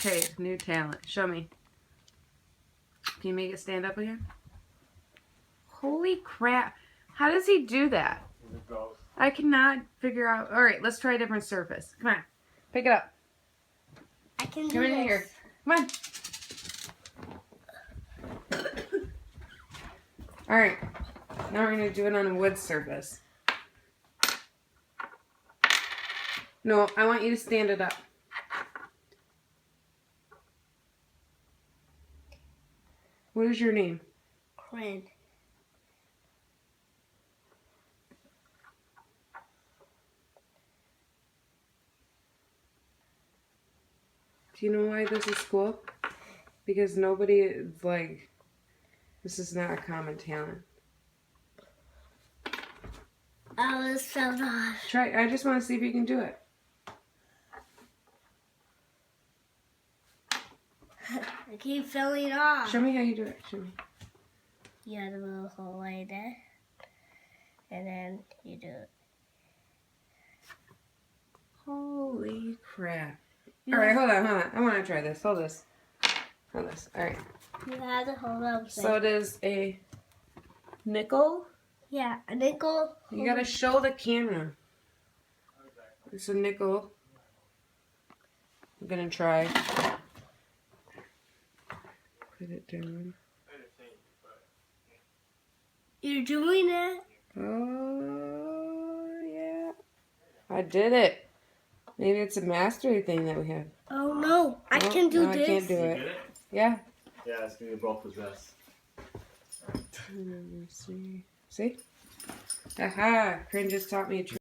Okay, new talent. Show me. Can you make it stand up again? Holy crap. How does he do that? I cannot figure out. Alright, let's try a different surface. Come on. Pick it up. I can do Come in this. here. Come on. Alright. Now we're going to do it on a wood surface. No, I want you to stand it up. What is your name? Krin. Do you know why this is cool? Because nobody is like, this is not a common talent. Oh, this fell off. Try, I just want to see if you can do it. I keep falling off. Show me how you do it. Show me. You have a little hole right there. And then you do it. Holy crap. Alright, hold on. I want to try this. Hold this. Alright. You have to hold up. So it is a nickel. Yeah, a nickel. You gotta show the camera. It's a nickel. I'm gonna try. Put it down. You're doing it? Oh, yeah. I did it. Maybe it's a mastery thing that we have. Oh no, I can do this. I can't do it. Yeah. Yeah, it's gonna be both possessed. Let's see. See? Aha! Krin just taught me a trick.